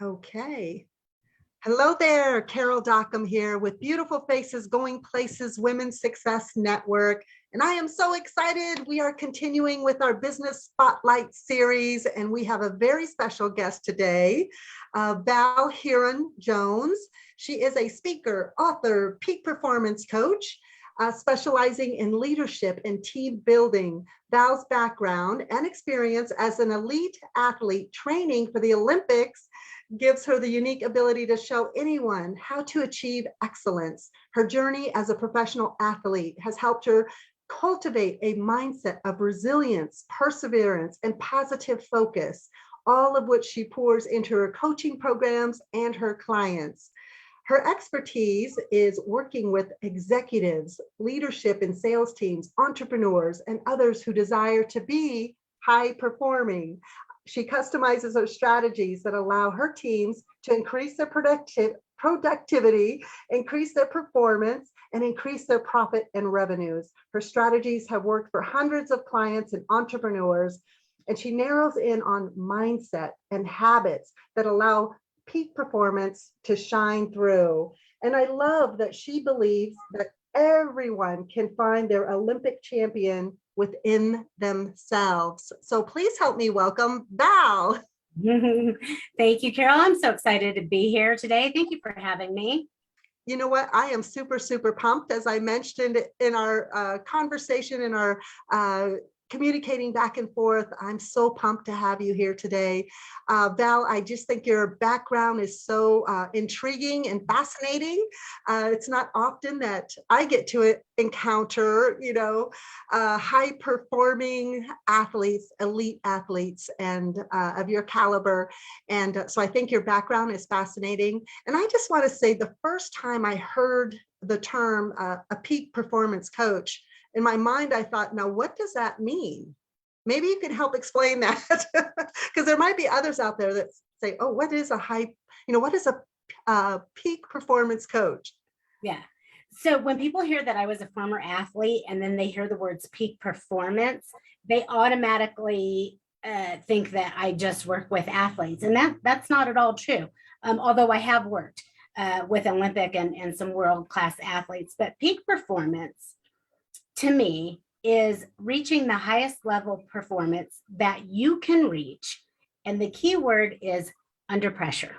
Okay. Hello there, Carol Dockum here with Beautiful Faces Going Places Women's Success Network. And I am so excited. We are continuing with our Business Spotlight series, and we have a very special guest today, Val Hearon Jones. She is a speaker, author, peak performance coach, specializing in leadership and team building. Val's background and experience as an elite athlete training for the Olympics gives her the unique ability to show anyone how to achieve excellence. Her journey as a professional athlete has helped her cultivate a mindset of resilience, perseverance, and positive focus, all of which she pours into her coaching programs and her clients. Her expertise is working with executives, leadership and sales teams, entrepreneurs, and others who desire to be high performing. She customizes her strategies that allow her teams to increase their productivity, increase their performance, and increase their profit and revenues. Her strategies have worked for hundreds of clients and entrepreneurs, and she narrows in on mindset and habits that allow peak performance to shine through. And I love that she believes that everyone can find their Olympic champion within themselves. So please help me welcome Val. Thank you, Carol. I'm so excited to be here today. Thank you for having me. You know what? I am super pumped. As I mentioned in our conversation, in our communicating back and forth, I'm so pumped to have you here today. Val, I just think your background is so intriguing and fascinating. It's not often that I get to encounter, high performing athletes, elite athletes, and of your caliber. And so I think your background is fascinating. And I just want to say the first time I heard the term a peak performance coach, in my mind, I thought, now, what does that mean? Maybe you can help explain that, because there might be others out there that say, oh, what is what is a peak performance coach? Yeah. So when people hear that I was a former athlete and then they hear the words peak performance, they automatically think that I just work with athletes. And that's not at all true. Although I have worked with Olympic and some world-class athletes, but peak performance to me is reaching the highest level performance that you can reach. And the key word is under pressure,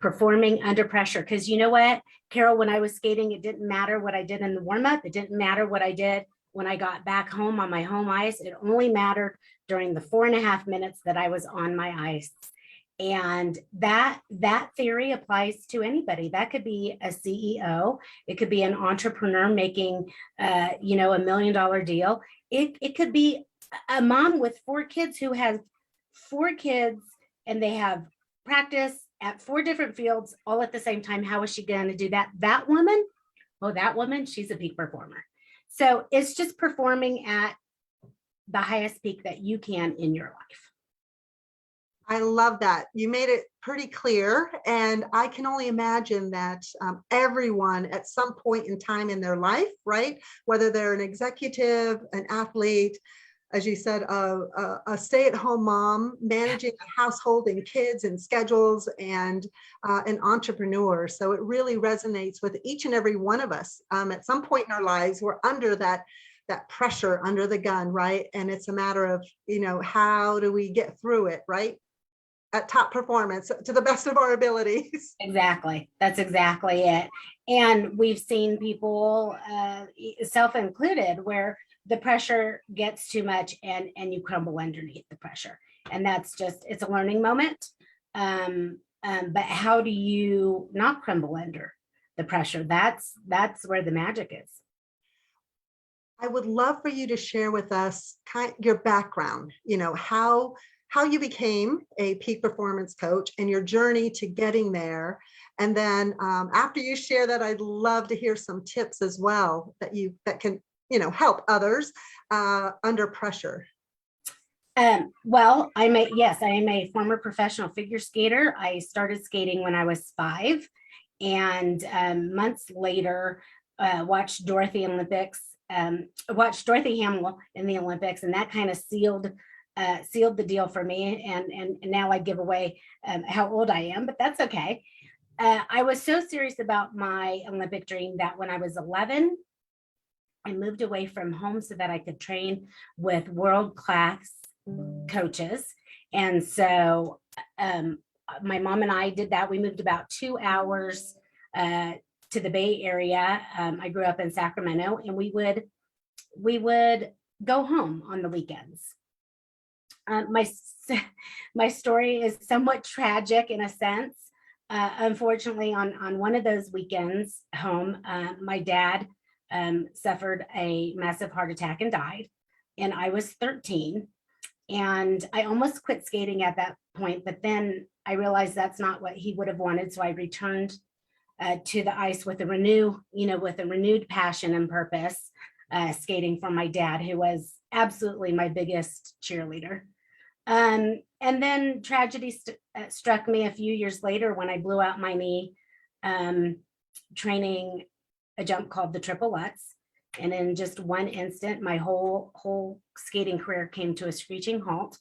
performing under pressure. Because you know what, Carol, when I was skating, it didn't matter what I did in the warm-up. It didn't matter what I did when I got back home on my home ice. It only mattered during the 4.5 minutes that I was on my ice. And that theory applies to anybody. That could be a CEO. It could be an entrepreneur making, $1 million deal. It could be a mom with 4 kids who has 4 kids and they have practice at 4 different fields all at the same time. How is she going to do that? That woman, she's a peak performer. So it's just performing at the highest peak that you can in your life. I love that. You made it pretty clear. And I can only imagine that everyone at some point in time in their life, right? Whether they're an executive, an athlete, as you said, a stay-at-home mom, managing a household and kids and schedules, and an entrepreneur. So it really resonates with each and every one of us. At some point in our lives, we're under that pressure, under the gun, right? And it's a matter of, how do we get through it, right? At top performance to the best of our abilities. Exactly. That's exactly it. And we've seen people, self-included, where the pressure gets too much and you crumble underneath the pressure. And that's just, it's a learning moment. But how do you not crumble under the pressure? That's where the magic is. I would love for you to share with us your background, how you became a peak performance coach and your journey to getting there. And then after you share that, I'd love to hear some tips as well that can, help others under pressure. Well, I am a former professional figure skater. I started skating when I was 5, and months later, watched Dorothy Hamill in the Olympics, and that kind of sealed sealed the deal for me. And now I give away how old I am, but that's okay. I was so serious about my Olympic dream that when I was 11, I moved away from home so that I could train with world-class coaches. And so my mom and I did that. We moved about 2 hours to the Bay Area. I grew up in Sacramento, and we would go home on the weekends. My story is somewhat tragic in a sense. Unfortunately, on one of those weekends home, my dad suffered a massive heart attack and died, and I was 13. And I almost quit skating at that point, but then I realized that's not what he would have wanted. So I returned to the ice with a renewed passion and purpose, skating for my dad, who was absolutely my biggest cheerleader. And then tragedy struck me a few years later when I blew out my knee, training a jump called the triple Lutz. And in just one instant, my whole skating career came to a screeching halt.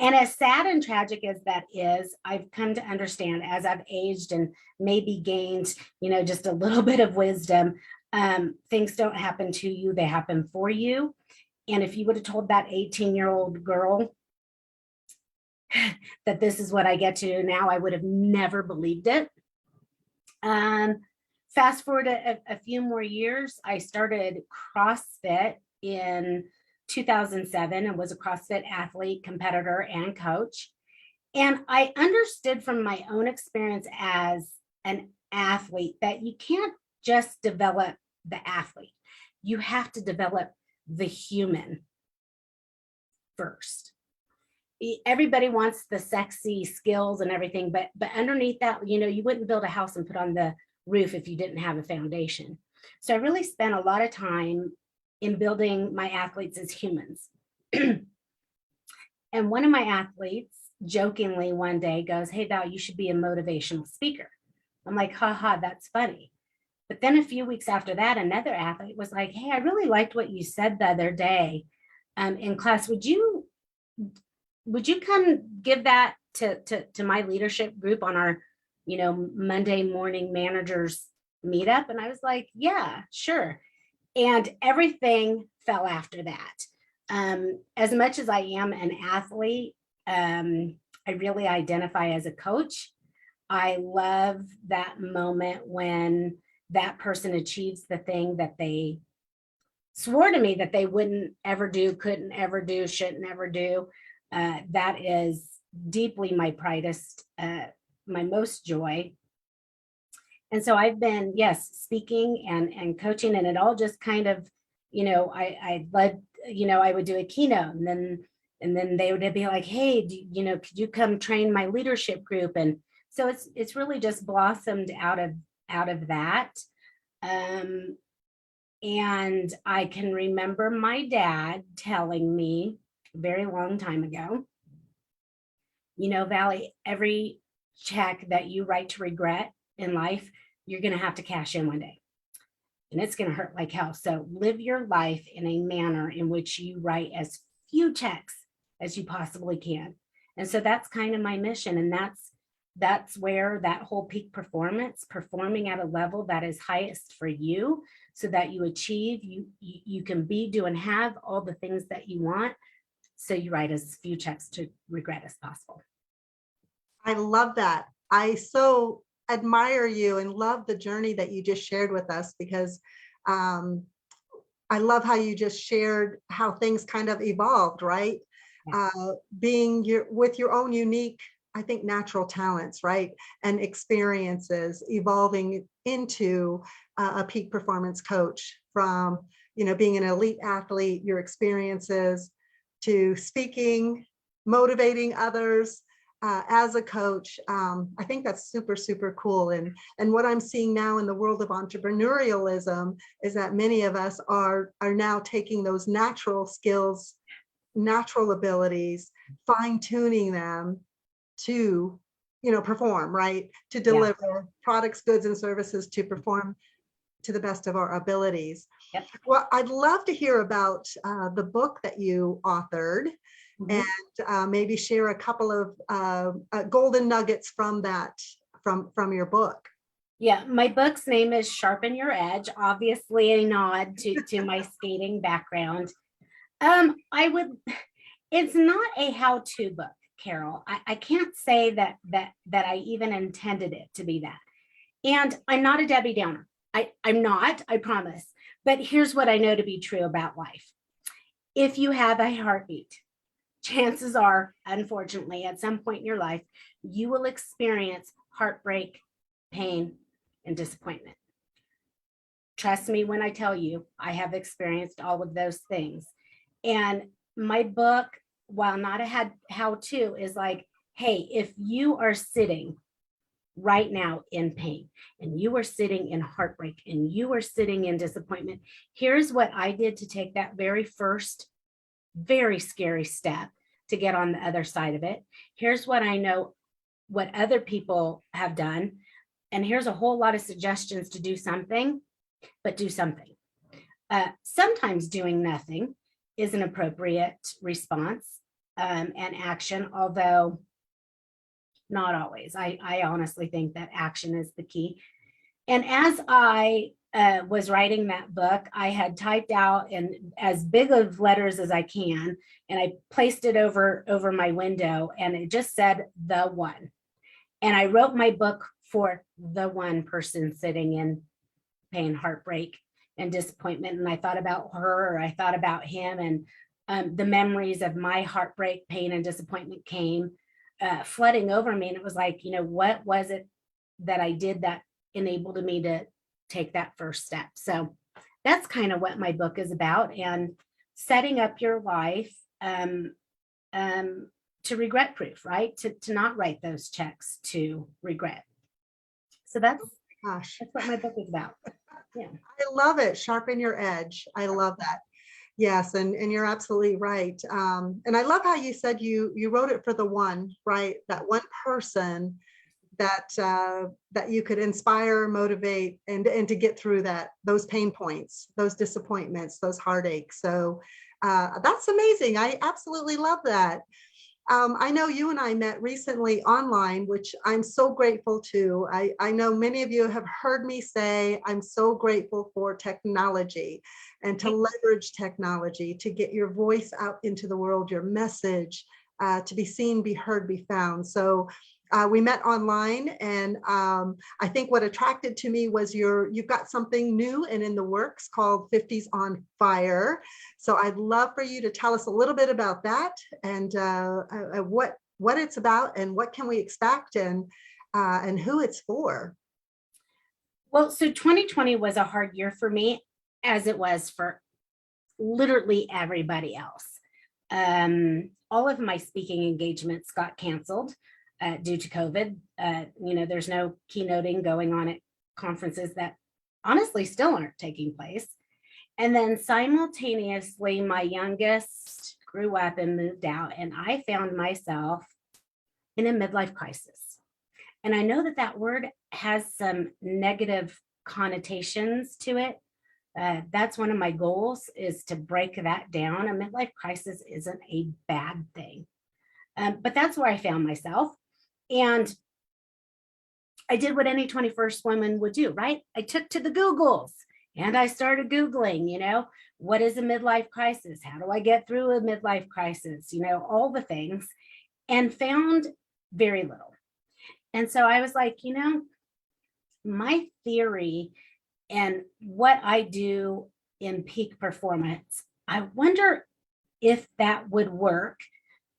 And as sad and tragic as that is, I've come to understand as I've aged and maybe gained, just a little bit of wisdom, things don't happen to you, they happen for you. And if you would have told that 18-year-old girl that this is what I get to do now, I would have never believed it. Fast forward a few more years, I started CrossFit in 2007 and was a CrossFit athlete, competitor, and coach. And I understood from my own experience as an athlete that you can't just develop the athlete. You have to develop the human first. Everybody wants the sexy skills and everything, but underneath that, you wouldn't build a house and put on the roof if you didn't have a foundation. So I really spent a lot of time in building my athletes as humans. And one of my athletes jokingly one day goes, "Hey, Val, you should be a motivational speaker." I'm like, haha, that's funny. But then a few weeks after that, another athlete was like, "Hey, I really liked what you said the other day in class. Would you come give that to my leadership group on our, Monday morning managers meetup?" And I was like, "Yeah, sure." And everything fell after that. As much as I am an athlete, I really identify as a coach. I love that moment when that person achieves the thing that they swore to me that they wouldn't ever do, couldn't ever do, shouldn't ever do. That is deeply my proudest, my most joy. And so I've been, yes, speaking and coaching, and it all just kind of, I led, I would do a keynote, and then they would be like, "Hey, could you come train my leadership group?" And so it's really just blossomed out of that. And I can remember my dad telling me a very long time ago, "Valley, every check that you write to regret in life, you're going to have to cash in one day. And it's going to hurt like hell. So live your life in a manner in which you write as few checks as you possibly can." And so that's kind of my mission. And that's where that whole peak performance, performing at a level that is highest for you so that you achieve, you can be, do, and have all the things that you want. So you write as few checks to regret as possible. I love that. I so admire you and love the journey that you just shared with us, because I love how you just shared how things kind of evolved, right? Yeah. Being with your own unique, I think, natural talents, right? And experiences, evolving into a peak performance coach, from, being an elite athlete, your experiences, to speaking, motivating others, as a coach. I think that's super, super cool. And what I'm seeing now in the world of entrepreneurialism is that many of us are now taking those natural skills, natural abilities, fine-tuning them to, perform, right? To deliver products, goods, and services, to perform to the best of our abilities. Yep. Well, I'd love to hear about the book that you authored, Mhm. and maybe share a couple of golden nuggets from that, from your book. Yeah, my book's name is Sharpen Your Edge, obviously a nod to my skating background. I would, it's not a how-to book, Carol. I can't say that I even intended it to be that. And I'm not a Debbie Downer. I'm not, I promise. But here's what I know to be true about life. If you have a heartbeat, chances are, unfortunately, at some point in your life, you will experience heartbreak, pain, and disappointment. Trust me when I tell you, I have experienced all of those things. And my book, while not a how-to, is like, hey, if you are sitting right now in pain, and you are sitting in heartbreak, and you are sitting in disappointment, here's what I did to take that very first, very scary step to get on the other side of it. Here's what I know, what other people have done. And here's a whole lot of suggestions to do something, but do something. Sometimes doing nothing is an appropriate response and action, although not always. I honestly think that action is the key. And as I was writing that book, I had typed out in as big of letters as I can, and I placed it over my window, and it just said the one. And I wrote my book for the one person sitting in pain, heartbreak, and disappointment. And I thought about her, or I thought about him, and the memories of my heartbreak, pain, and disappointment came flooding over me. And it was like, what was it that I did that enabled me to take that first step? So that's kind of what my book is about, and setting up your life to regret proof, right? To not write those checks to regret. So that's Gosh, what my book is about. Yeah. I love it. Sharpen your edge. I love that. Yes, and you're absolutely right. And I love how you said you wrote it for the one, right? That one person that that you could inspire, motivate, and to get through those pain points, those disappointments, those heartaches. So that's amazing. I absolutely love that. I know you and I met recently online, which I'm so grateful to. I know many of you have heard me say I'm so grateful for technology, and to leverage technology to get your voice out into the world, your message, to be seen, be heard, be found. So we met online, and I think what attracted to me was you've got something new and in the works called 50's on Fire. So I'd love for you to tell us a little bit about that, and what it's about, and what can we expect, and who it's for. Well, so 2020 was a hard year for me, as it was for literally everybody else. All of my speaking engagements got canceled due to COVID. There's no keynoting going on at conferences that honestly still aren't taking place. And then simultaneously, my youngest grew up and moved out, and I found myself in a midlife crisis. And I know that word has some negative connotations to it. That's one of my goals, is to break that down. A midlife crisis isn't a bad thing. But that's where I found myself. And I did what any 21st woman would do, right? I took to the Googles, and I started Googling, what is a midlife crisis? How do I get through a midlife crisis? All the things, and found very little. And so I was like, my theory and what I do in peak performance, I wonder if that would work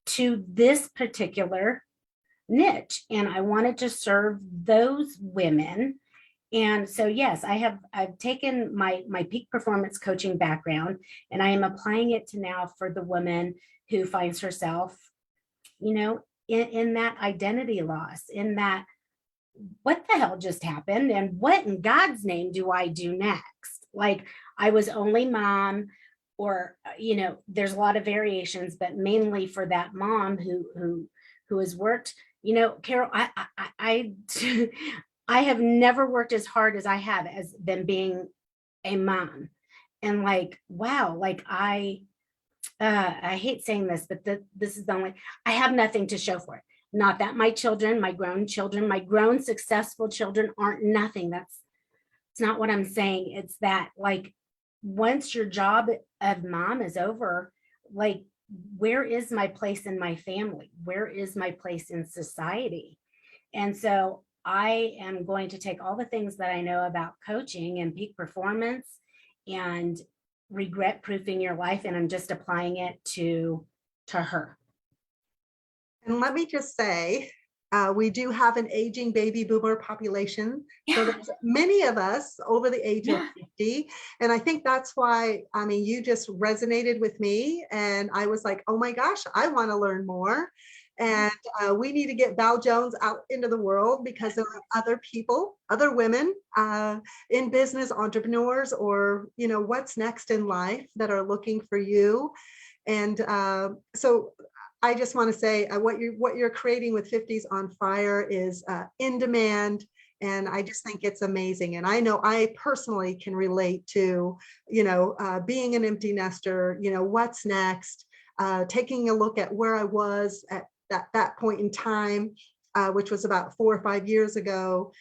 to this particular niche. And I wanted to serve those women. And so, yes, I've taken my peak performance coaching background, and I am applying it to now for the woman who finds herself, in that identity loss, in that, what the hell just happened, and what in God's name do I do next? Like, I was only mom, or there's a lot of variations, but mainly for that mom who has worked. Carol, I I have never worked as hard as I have as than being a mom. And like, wow, like I hate saying this, but this is the only, I have nothing to show for it. Not that my children, my grown successful children aren't nothing. It's not what I'm saying. It's that like, once your job of mom is over, like, where is my place in my family? Where is my place in society? And so I am going to take all the things that I know about coaching and peak performance and regret proofing your life, and I'm just applying it to her. And let me just say, we do have an aging baby boomer population. So Yeah. there's many of us over the age of Yeah. 50. And I think that's why, I mean, you just resonated with me. And I was like, oh my gosh, I want to learn more. And we need to get Val Jones out into the world, because there are other people, other women in business, entrepreneurs, or, you know, what's next in life that are looking for you. And so I just want to say what you're creating with 50s on Fire is in demand. And I just think it's amazing. And I know I personally can relate to, you know, being an empty nester, you know, what's next, taking a look at where I was at that point in time, which was about 4 or 5 years ago,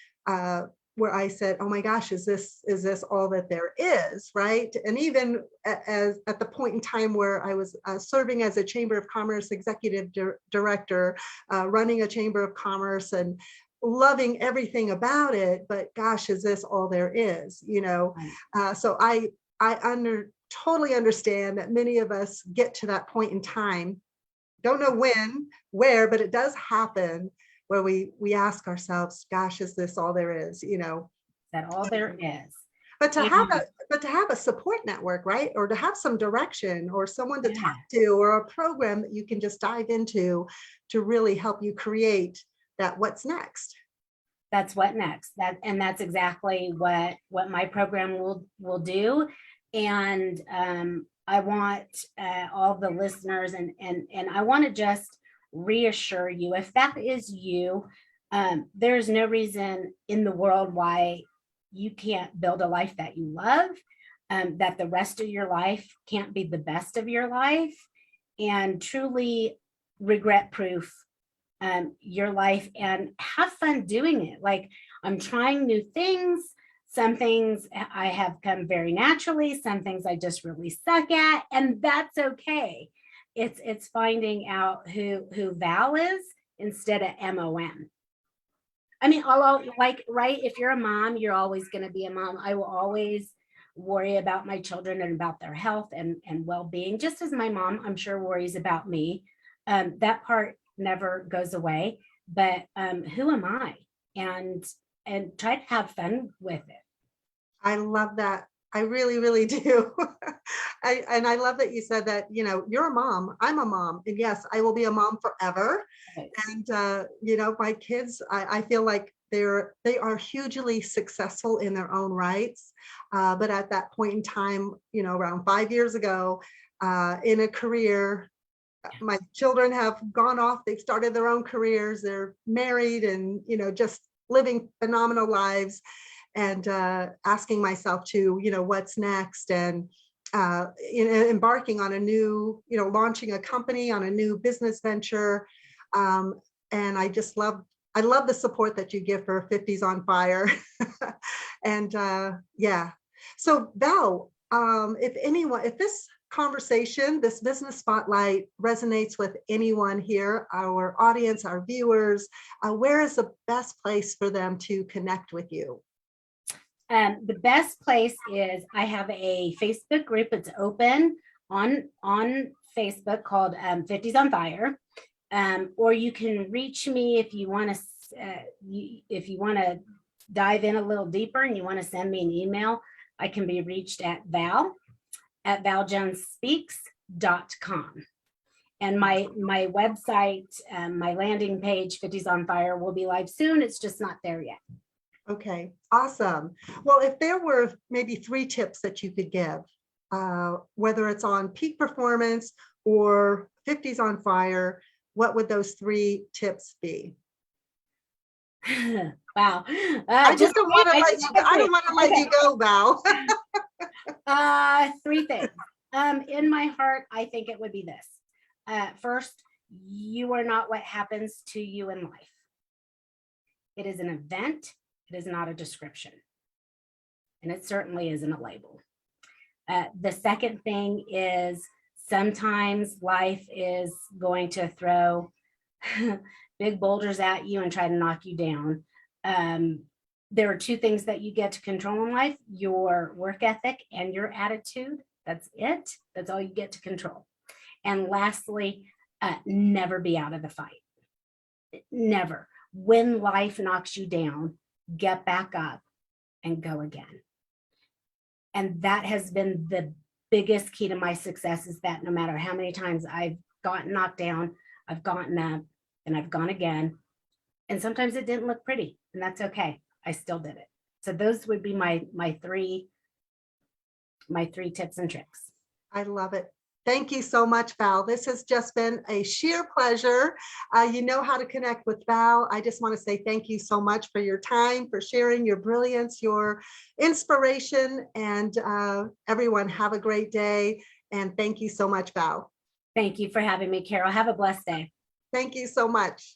where I said, oh my gosh, is this all that there is, right? And even at the point in time where I was serving as a Chamber of Commerce executive director, running a Chamber of Commerce and loving everything about it, but gosh, is this all there is, you know? So I totally understand that many of us get to that point in time, don't know when, where, but it does happen, where we ask ourselves, gosh, is this all there is, you know? That all there is. But to have And a support network, right? Or to have some direction or someone to yeah, talk to, or a program that you can just dive into to really help you create that what's next. that's what next. That's exactly what my program will do. And I want all the listeners and I want to just reassure you, if that is you, there's no reason in the world why you can't build a life that you love, that the rest of your life can't be the best of your life, and truly regret proof your life and have fun doing it. Like, I'm trying new things. Some things I have come very naturally, some things I just really suck at, and that's okay. It's finding out who Val is instead of MOM. I mean, like, right, if you're a mom, you're always going to be a mom. I will always worry about my children and about their health and well-being, just as my mom, I'm sure, worries about me. That part never goes away. But who am I? And try to have fun with it. I love that. I really, really do. And I love that you said that, you know, you're a mom, I'm a mom, and yes, I will be a mom forever. Right. And you know, my kids, I feel like they are hugely successful in their own rights. But at that point in time, you know, around 5 years ago, in a career, my children have gone off, they've started their own careers, they're married, and, you know, just living phenomenal lives. And asking myself to, you know, what's next, and embarking on a new, you know, launching a company on a new business venture. And I just I love the support that you give for 50s on Fire. And yeah. So Val, if this conversation, this business spotlight resonates with anyone here, our audience, our viewers, where is the best place for them to connect with you? The best place is, I have a Facebook group. It's open on Facebook, called 50's on Fire. Or you can reach me if you want to dive in a little deeper and you want to send me an email. I can be reached at valjonespeaks.com. And my website, my landing page, 50's on Fire, will be live soon. It's just not there yet. Okay, awesome. Well, if there were maybe 3 tips that you could give, whether it's on peak performance or 50s on Fire, what would those 3 tips be? Wow. I just don't want to I let just you go. wanna I say, don't want to let okay, you go, Val. three things. In my heart, I think it would be this. First, you are not what happens to you in life. It is an event. It is not a description. And it certainly isn't a label. The second thing is sometimes life is going to throw big boulders at you and try to knock you down. There are two things that you get to control in life: your work ethic and your attitude. That's it. That's all you get to control. And lastly, never be out of the fight. Never. When life knocks you down, get back up and go again. And that has been the biggest key to my success, is that no matter how many times I've gotten knocked down, I've gotten up and I've gone again. And sometimes it didn't look pretty, and that's okay. I still did it. So those would be my three tips and tricks. I love it. Thank you so much, Val. This has just been a sheer pleasure. You know how to connect with Val. I just want to say thank you so much for your time, for sharing your brilliance, your inspiration, and everyone have a great day. And thank you so much, Val. Thank you for having me, Carol. Have a blessed day. Thank you so much.